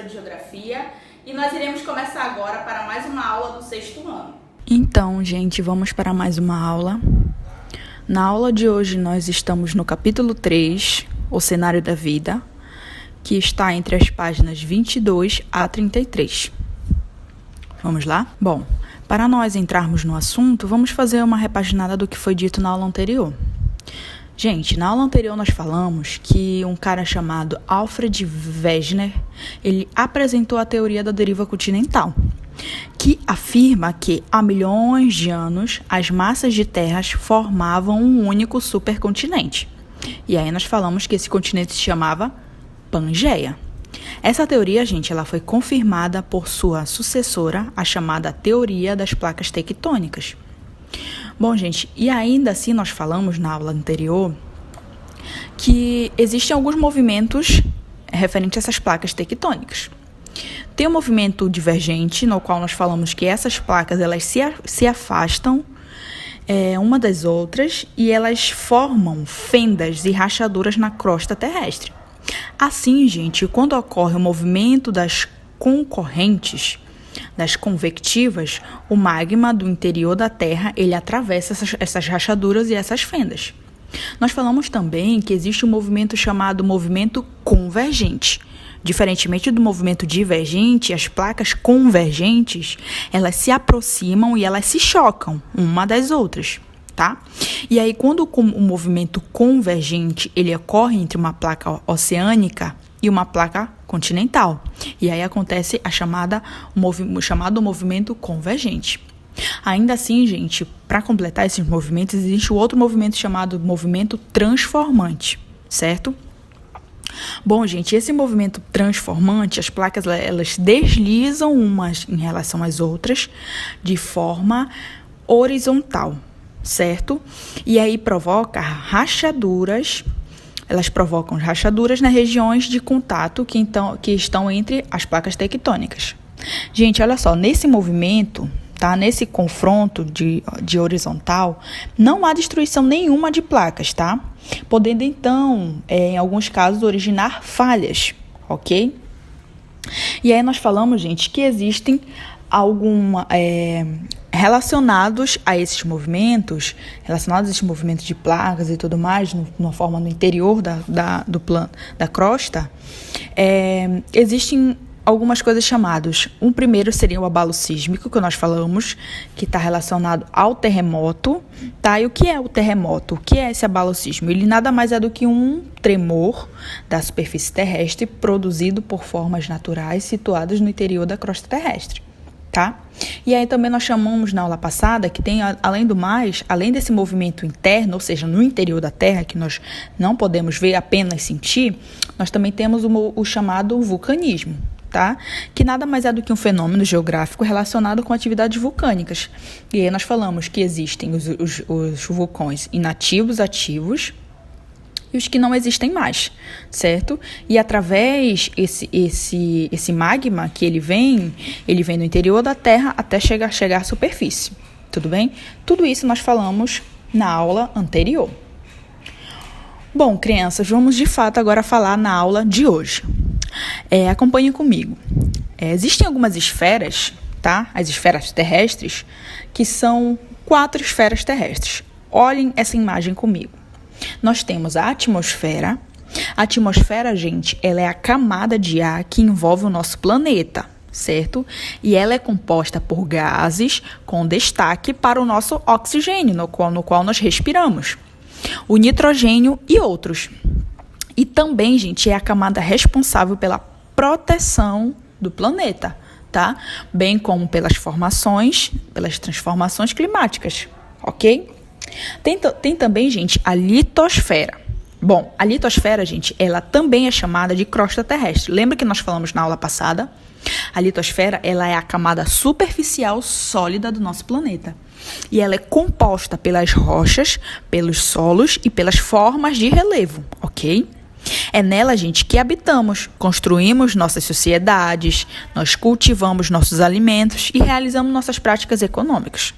professora de Geografia, e nós iremos começar agora para mais uma aula do 6º ano. Então, gente, vamos para mais uma aula. Na aula de hoje, nós estamos no capítulo 3, o cenário da vida, que está entre as páginas 22 a 33. Vamos lá? Bom, para nós entrarmos no assunto, vamos fazer uma repaginada do que foi dito na aula anterior. Gente, na aula anterior nós falamos que um cara chamado Alfred Wegener, ele apresentou a teoria da deriva continental, que afirma que há milhões de anos as massas de terras formavam um único supercontinente. E aí nós falamos que esse continente se chamava Pangeia. Essa teoria, gente, ela foi confirmada por sua sucessora, a chamada teoria das placas tectônicas. Bom, gente, e ainda assim nós falamos na aula anterior que existem alguns movimentos referentes a essas placas tectônicas. Tem o movimento divergente, no qual nós falamos que essas placas elas se afastam uma das outras e elas formam fendas e rachaduras na crosta terrestre. Assim, gente, quando ocorre o movimento das concorrentes, das convectivas, o magma do interior da Terra, ele atravessa essas rachaduras e essas fendas. Nós falamos também que existe um movimento chamado movimento convergente. Diferentemente do movimento divergente, as placas convergentes, elas se aproximam e elas se chocam uma das outras, tá? E aí, quando o movimento convergente, ele ocorre entre uma placa oceânica e uma placa continental. E aí acontece o chamado movimento convergente. Ainda assim, gente, para completar esses movimentos, existe o outro movimento chamado movimento transformante, certo? Bom, gente, esse movimento transformante, as placas elas deslizam umas em relação às outras de forma horizontal, certo? E aí elas provocam rachaduras nas regiões de contato que estão entre as placas tectônicas. Gente, olha só, nesse movimento, tá? Nesse confronto de horizontal, não há destruição nenhuma de placas, tá? Podendo, então, em alguns casos, originar falhas, ok? E aí nós falamos, gente, que existem relacionados a esses movimentos de placas e tudo mais, numa forma no interior da crosta, existem algumas coisas chamadas. Um primeiro seria o abalo sísmico, que nós falamos, que está relacionado ao terremoto, tá? E o que é o terremoto? O que é esse abalo sísmico? Ele nada mais é do que um tremor da superfície terrestre produzido por formas naturais situadas no interior da crosta terrestre, tá? E aí também nós chamamos na aula passada que tem, além do mais, além desse movimento interno, ou seja, no interior da Terra, que nós não podemos ver, apenas sentir, nós também temos o chamado vulcanismo, tá? Que nada mais é do que um fenômeno geográfico relacionado com atividades vulcânicas. E aí nós falamos que existem os vulcões inativos, ativos, e os que não existem mais, certo? E através esse magma que ele vem do interior da Terra até chegar à superfície, tudo bem? Tudo isso nós falamos na aula anterior. Bom, crianças, vamos de fato agora falar na aula de hoje. Acompanhem comigo. Existem algumas esferas, tá? As esferas terrestres, que são 4 esferas terrestres. Olhem essa imagem comigo. Nós temos a atmosfera. A atmosfera, gente, ela é a camada de ar que envolve o nosso planeta, certo? E ela é composta por gases com destaque para o nosso oxigênio, no qual nós respiramos, o nitrogênio e outros. E também, gente, é a camada responsável pela proteção do planeta, tá? Bem como pelas transformações climáticas, ok? Tem também, gente, a litosfera. Bom, a litosfera, gente, ela também é chamada de crosta terrestre. Lembra que nós falamos na aula passada? A litosfera, ela é a camada superficial sólida do nosso planeta. E ela é composta pelas rochas, pelos solos e pelas formas de relevo, ok? É nela, gente, que habitamos, construímos nossas sociedades, nós cultivamos nossos alimentos e realizamos nossas práticas econômicas.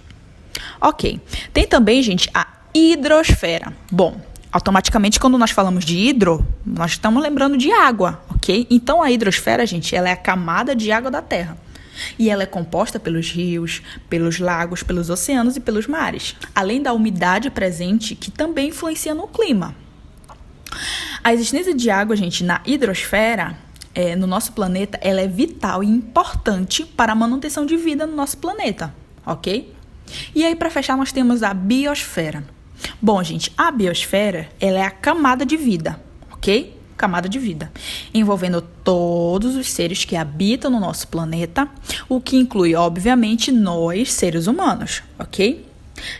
Ok. Tem também, gente, a hidrosfera. Bom, automaticamente, quando nós falamos de hidro, nós estamos lembrando de água, ok? ok? Então, a hidrosfera, gente, ela é a camada de água da Terra. E ela é composta pelos rios, pelos lagos, pelos oceanos e pelos mares. Além da umidade presente, que também influencia no clima. A existência de água, gente, na hidrosfera, no nosso planeta, ela é vital e importante para a manutenção de vida no nosso planeta, ok? E aí, para fechar, nós temos a biosfera. Bom, gente, a biosfera, ela é a camada de vida, ok? Camada de vida, envolvendo todos os seres que habitam no nosso planeta, o que inclui, obviamente, nós, seres humanos, ok?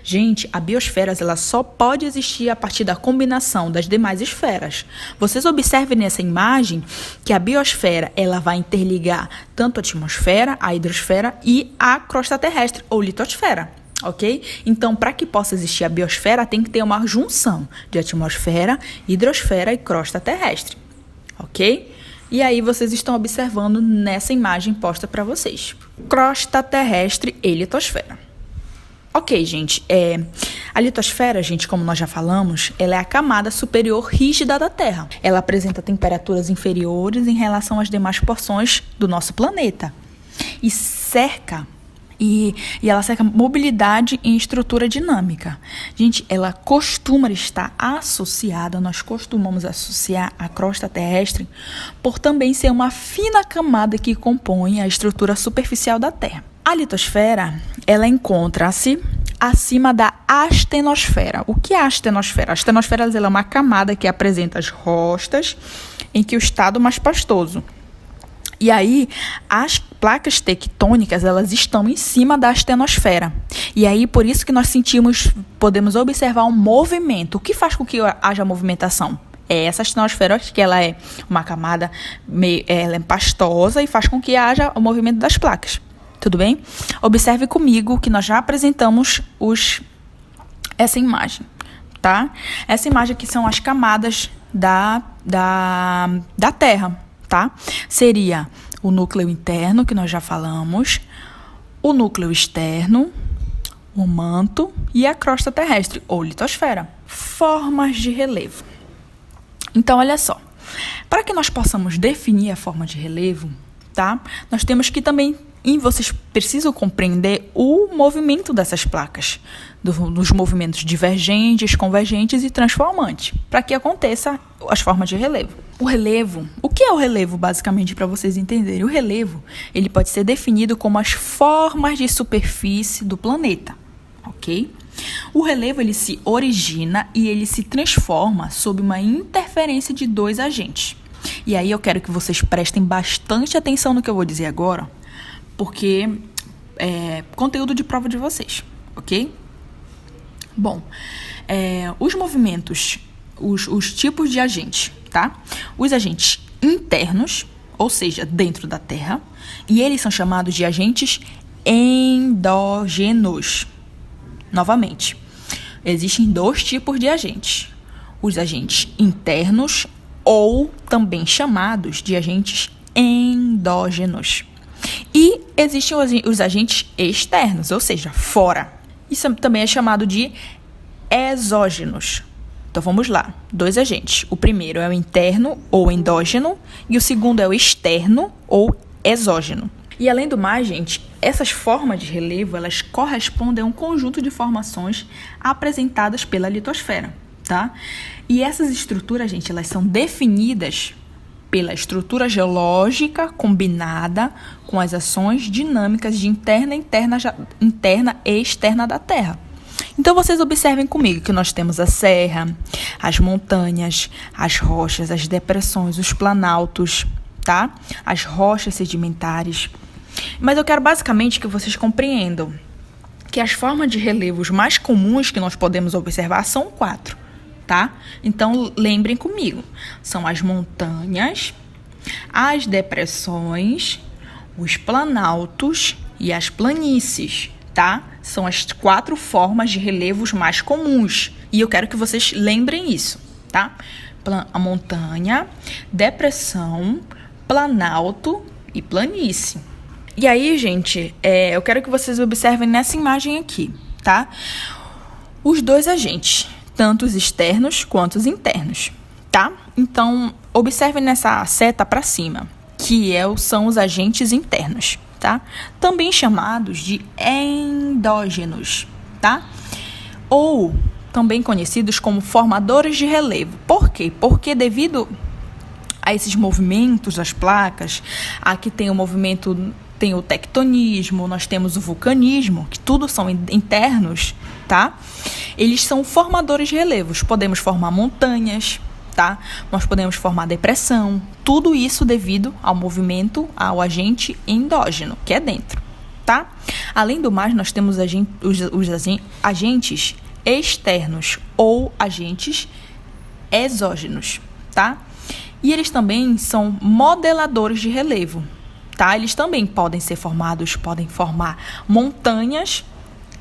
Gente, a biosfera ela só pode existir a partir da combinação das demais esferas. Vocês observem nessa imagem que a biosfera ela vai interligar tanto a atmosfera, a hidrosfera e a crosta terrestre ou litosfera. Ok? Então, para que possa existir a biosfera, tem que ter uma junção de atmosfera, hidrosfera e crosta terrestre. Ok? E aí, vocês estão observando nessa imagem posta para vocês. Crosta terrestre e litosfera. Ok, gente. A litosfera, gente, como nós já falamos, ela é a camada superior rígida da Terra. Ela apresenta temperaturas inferiores em relação às demais porções do nosso planeta. E ela cerca mobilidade e estrutura dinâmica. Gente, ela costuma estar associada, nós costumamos associar a crosta terrestre por também ser uma fina camada que compõe a estrutura superficial da Terra. A litosfera, ela encontra-se acima da astenosfera. O que é a astenosfera? A astenosfera ela é uma camada que apresenta as rostas em que o estado mais pastoso. E aí, as placas tectônicas, elas estão em cima da astenosfera. E aí, por isso que nós podemos observar um movimento. O que faz com que haja movimentação? É essa astenosfera, que ela é uma camada ela é pastosa e faz com que haja o movimento das placas. Tudo bem? Observe comigo que nós já apresentamos essa imagem, tá? Essa imagem aqui são as camadas da Terra. Tá? Seria o núcleo interno, que nós já falamos, o núcleo externo, o manto e a crosta terrestre, ou litosfera. Formas de relevo. Então, olha só. Para que nós possamos definir a forma de relevo, tá? Nós temos que também, vocês precisam compreender o movimento dessas placas, dos movimentos divergentes, convergentes e transformantes, para que aconteça as formas de relevo. O que é o relevo, basicamente, para vocês entenderem? O relevo, ele pode ser definido como as formas de superfície do planeta, ok? O relevo, ele se origina e ele se transforma sob uma interferência de dois agentes. E aí eu quero que vocês prestem bastante atenção no que eu vou dizer agora, porque é conteúdo de prova de vocês, ok? Bom, os movimentos, os tipos de agentes, tá? Os agentes internos, ou seja, dentro da Terra, e eles são chamados de agentes endógenos. Novamente, existem dois tipos de agentes. Os agentes internos, ou também chamados de agentes endógenos. E existem os agentes externos, ou seja, fora. Isso também é chamado de exógenos. Então, vamos lá. Dois agentes. O primeiro é o interno, ou endógeno, e o segundo é o externo, ou exógeno. E, além do mais, gente, essas formas de relevo, elas correspondem a um conjunto de formações apresentadas pela litosfera, tá? E essas estruturas, gente, elas são definidas pela estrutura geológica combinada com as ações dinâmicas de interna e externa da Terra. Então, vocês observem comigo que nós temos a serra, as montanhas, as rochas, as depressões, os planaltos, tá? As rochas sedimentares. Mas eu quero basicamente que vocês compreendam que as formas de relevos mais comuns que nós podemos observar são 4, tá? Então, lembrem comigo. São as montanhas, as depressões, os planaltos e as planícies, tá? São as 4 formas de relevos mais comuns. E eu quero que vocês lembrem isso, tá? A montanha, depressão, planalto e planície. E aí, gente, eu quero que vocês observem nessa imagem aqui, tá? Os dois agentes, tanto os externos quanto os internos, tá? Então, observe nessa seta para cima, que são os agentes internos, tá? Também chamados de endógenos, tá? Ou também conhecidos como formadores de relevo. Por quê? Porque devido a esses movimentos das placas, aqui tem o movimento, tem o tectonismo, nós temos o vulcanismo, que tudo são internos, tá? Eles são formadores de relevos. Podemos formar montanhas, tá? Nós podemos formar depressão, tudo isso devido ao movimento, ao agente endógeno, que é dentro, tá? Além do mais, nós temos os agentes externos ou agentes exógenos, tá? E eles também são modeladores de relevo, tá? Eles também podem ser formados, podem formar montanhas,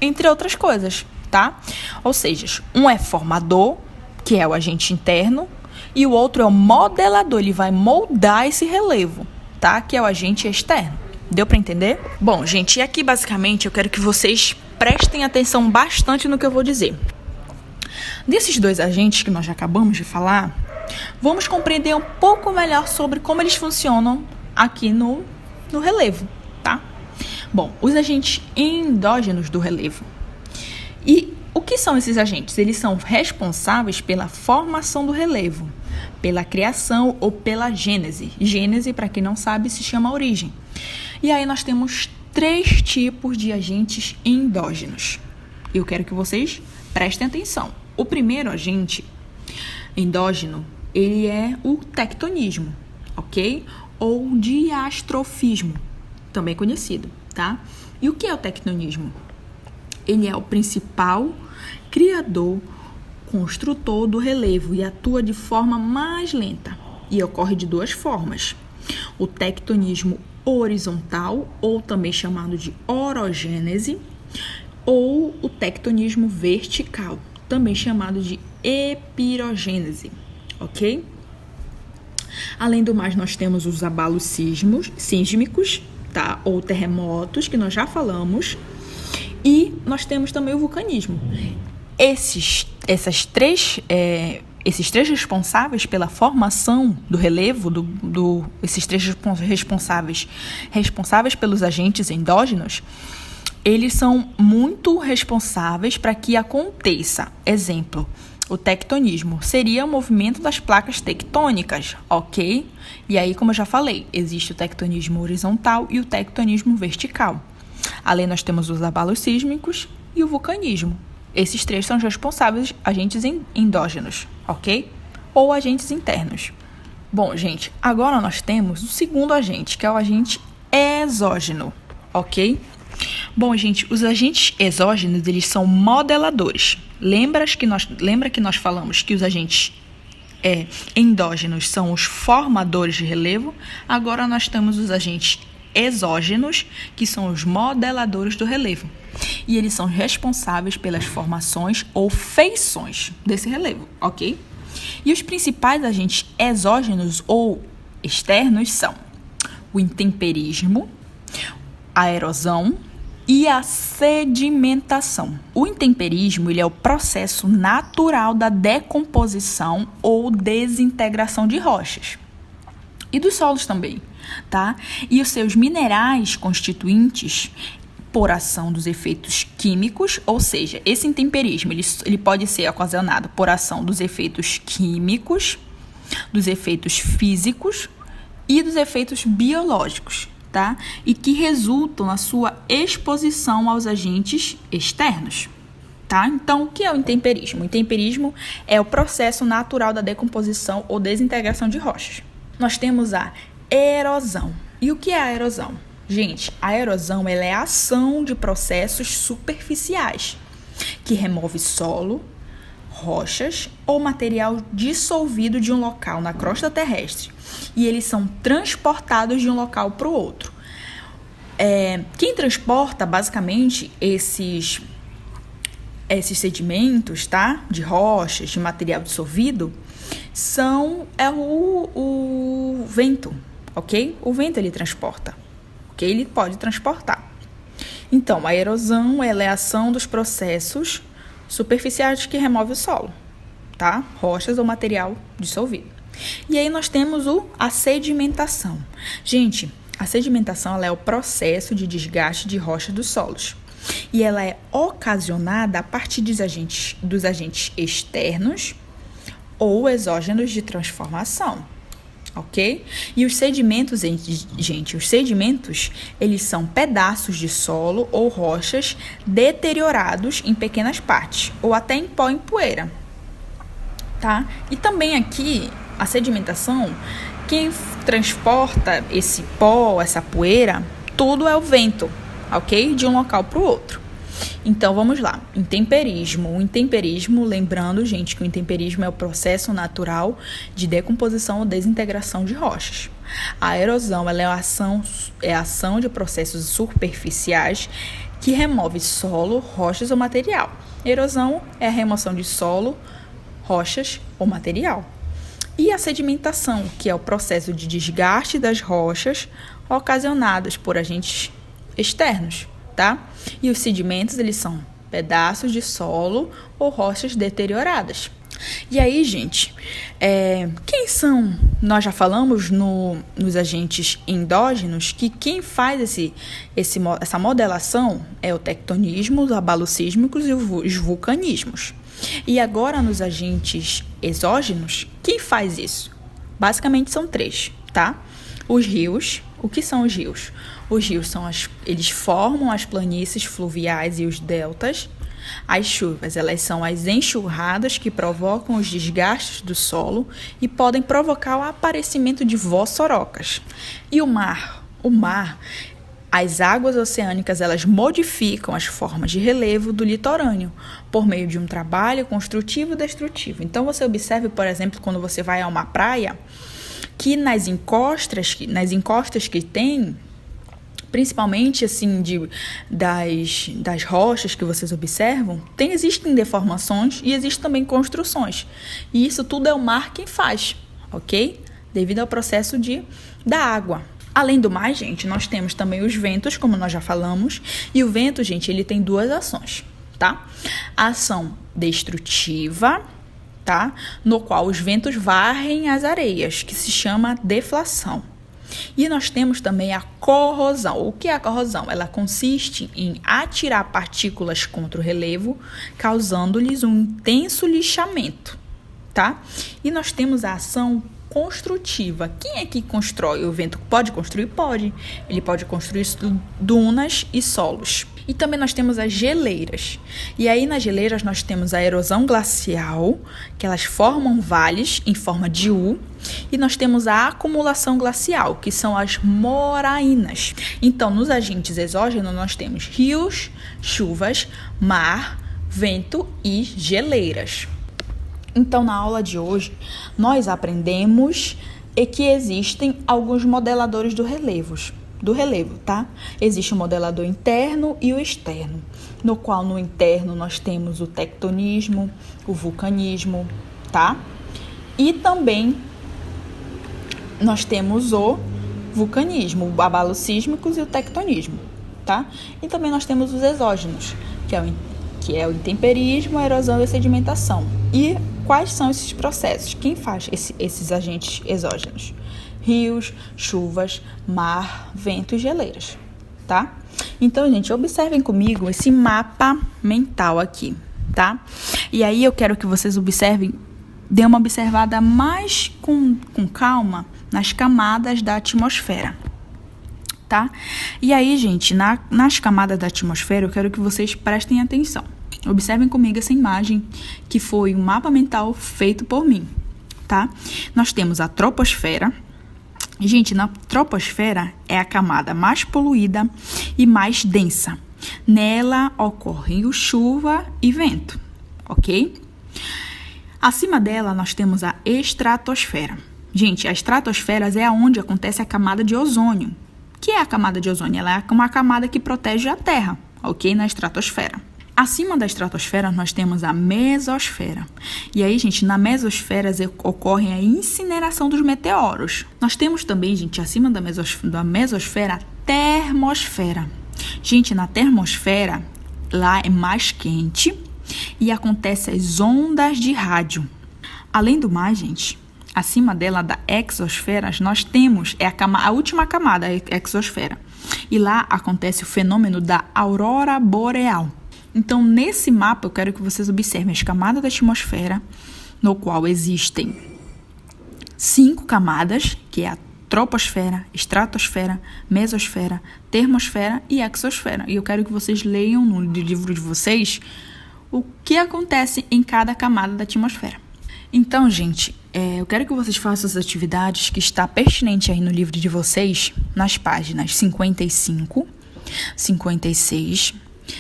entre outras coisas, tá? Ou seja, um é formador, que é o agente interno, e o outro é o modelador, ele vai moldar esse relevo, tá? Que é o agente externo. Deu para entender? Bom, gente, e aqui basicamente eu quero que vocês prestem atenção bastante no que eu vou dizer. Desses dois agentes que nós já acabamos de falar, vamos compreender um pouco melhor sobre como eles funcionam aqui no relevo, tá? Bom, os agentes endógenos do relevo. E o que são esses agentes? Eles são responsáveis pela formação do relevo, pela criação ou pela gênese. Gênese, para quem não sabe, se chama origem. E aí nós temos 3 tipos de agentes endógenos. Eu quero que vocês prestem atenção. O primeiro agente endógeno, ele é o tectonismo, ok? Ou diastrofismo, também conhecido, tá? E o que é o tectonismo? Ele é o principal criador, construtor do relevo e atua de forma mais lenta. E ocorre de 2 formas. O tectonismo horizontal, ou também chamado de orogênese, ou o tectonismo vertical, também chamado de epirogênese, ok? Além do mais, nós temos os abalos sísmicos, tá? Ou terremotos, que nós já falamos, e nós temos também o vulcanismo. Esses três responsáveis pela formação do relevo, esses 3 responsáveis pelos agentes endógenos, eles são muito responsáveis para que aconteça. Exemplo, o tectonismo seria o movimento das placas tectônicas, ok? E aí, como eu já falei, existe o tectonismo horizontal e o tectonismo vertical. Além, nós temos os abalos sísmicos e o vulcanismo. Esses 3 são os responsáveis, agentes endógenos, ok? Ou agentes internos. Bom, gente, agora nós temos o segundo agente, que é o agente exógeno, ok? Bom, gente, os agentes exógenos, eles são modeladores. Lembra que nós falamos que os agentes endógenos são os formadores de relevo? Agora nós temos os agentes exógenos, que são os modeladores do relevo. E eles são responsáveis pelas formações ou feições desse relevo, ok? E os principais agentes exógenos ou externos são o intemperismo, a erosão e a sedimentação. O intemperismo, ele é o processo natural da decomposição ou desintegração de rochas e dos solos também, tá? E os seus minerais constituintes por ação dos efeitos químicos, ou seja, esse intemperismo ele pode ser ocasionado por ação dos efeitos químicos, dos efeitos físicos e dos efeitos biológicos, tá? E que resultam na sua exposição aos agentes externos, tá? Então, o que é o intemperismo? O intemperismo é o processo natural da decomposição ou desintegração de rochas. Nós temos a erosão. E o que é a erosão? Gente, a erosão ela é a ação de processos superficiais que remove solo, rochas ou material dissolvido de um local na crosta terrestre e eles são transportados de um local para o outro. Quem transporta basicamente esses sedimentos, tá? De rochas, de material dissolvido, é o vento, ok? O vento ele transporta, ok? Ele pode transportar. Então, a erosão ela é a ação dos processos superficiais que remove o solo, tá? Rochas ou material dissolvido. E aí nós temos a sedimentação. Gente, a sedimentação ela é o processo de desgaste de rocha dos solos. E ela é ocasionada a partir dos agentes externos ou exógenos de transformação, ok? E os sedimentos, gente, eles são pedaços de solo ou rochas deteriorados em pequenas partes, ou até em pó e em poeira, tá? E também aqui, a sedimentação, quem transporta esse pó, essa poeira, tudo é o vento, ok? De um local para o outro. Então, vamos lá. Intemperismo. O intemperismo, lembrando, gente, que o intemperismo é o processo natural de decomposição ou desintegração de rochas. A erosão, ela é a ação de processos superficiais que remove solo, rochas ou material. Erosão é a remoção de solo, rochas ou material. E a sedimentação, que é o processo de desgaste das rochas ocasionadas por agentes externos, tá? E os sedimentos, eles são pedaços de solo ou rochas deterioradas. E aí, gente, quem são? Nós já falamos nos agentes endógenos que quem faz essa modelação é o tectonismo, os abalos sísmicos e os vulcanismos. E agora, nos agentes exógenos, quem faz isso? Basicamente são 3, tá? Os rios. O que são os rios? Os rios eles formam as planícies fluviais e os deltas. As chuvas, elas são as enxurradas que provocam os desgastes do solo e podem provocar o aparecimento de vossorocas. E o mar? As águas oceânicas, elas modificam as formas de relevo do litorâneo por meio de um trabalho construtivo e destrutivo. Então, você observe, por exemplo, quando você vai a uma praia, que nas encostas que tem, principalmente assim das rochas que vocês observam, existem deformações e existem também construções. E isso tudo é o mar quem faz, ok? Devido ao processo da água. Além do mais, gente, nós temos também os ventos, como nós já falamos. E o vento, gente, ele tem 2 ações, tá? A ação destrutiva, tá? No qual os ventos varrem as areias, que se chama deflação. E nós temos também a corrosão. O que é a corrosão? Ela consiste em atirar partículas contra o relevo, causando-lhes um intenso lixamento, tá? E nós temos a ação construtiva. Quem é que constrói? O vento pode construir? Pode. Ele pode construir dunas e solos. E também nós temos as geleiras. E aí nas geleiras nós temos a erosão glacial, que elas formam vales em forma de U. E nós temos a acumulação glacial, que são as moraínas. Então, nos agentes exógenos nós temos rios, chuvas, mar, vento e geleiras. Então, na aula de hoje, nós aprendemos que existem alguns modeladores do relevo, tá? Existe o modelador interno e o externo, no qual no interno nós temos o tectonismo, o vulcanismo, tá? E também nós temos o vulcanismo, o abalos sísmicos e o tectonismo, tá? E também nós temos os exógenos, que é o intemperismo, a erosão e a sedimentação. E quais são esses processos? Quem faz esses agentes exógenos? Rios, chuvas, mar, vento e geleiras, tá? Então, gente, observem comigo esse mapa mental aqui, tá? E aí eu quero que vocês dêem uma observada mais com calma nas camadas da atmosfera, tá? E aí, gente, nas camadas da atmosfera, eu quero que vocês prestem atenção. Observem comigo essa imagem, que foi um mapa mental feito por mim, tá? Nós temos a troposfera. Gente, na troposfera é a camada mais poluída e mais densa. Nela ocorrem chuva e vento, ok? Acima dela, nós temos a estratosfera. Gente, a estratosfera é onde acontece a camada de ozônio. O que é a camada de ozônio? Ela é uma camada que protege a Terra, ok? Na estratosfera. Acima da estratosfera, nós temos a mesosfera. E aí, gente, na mesosfera ocorre a incineração dos meteoros. Nós temos também, gente, acima da mesosfera, a termosfera. Gente, na termosfera, lá é mais quente e acontecem as ondas de rádio. Além do mais, gente, acima dela, da exosfera, nós temos a última camada, a exosfera. E lá acontece o fenômeno da aurora boreal. Então, nesse mapa, eu quero que vocês observem as camadas da atmosfera, no qual existem 5 camadas, que é a troposfera, estratosfera, mesosfera, termosfera e exosfera. E eu quero que vocês leiam no livro de vocês o que acontece em cada camada da atmosfera. Então, gente, eu quero que vocês façam as atividades que está pertinente aí no livro de vocês, nas páginas 55, 56,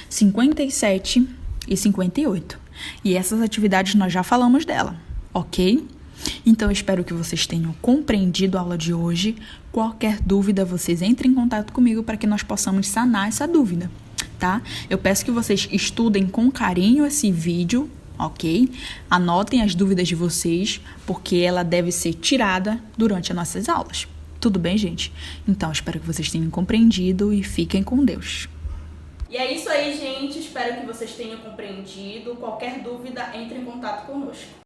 57 e 58. E essas atividades nós já falamos dela, ok? Então, eu espero que vocês tenham compreendido a aula de hoje. Qualquer dúvida, vocês entrem em contato comigo para que nós possamos sanar essa dúvida, tá? Eu peço que vocês estudem com carinho esse vídeo, ok? Anotem as dúvidas de vocês, porque ela deve ser tirada durante as nossas aulas. Tudo bem, gente? Então, espero que vocês tenham compreendido e fiquem com Deus. E é isso aí, gente. Espero que vocês tenham compreendido. Qualquer dúvida, entre em contato conosco.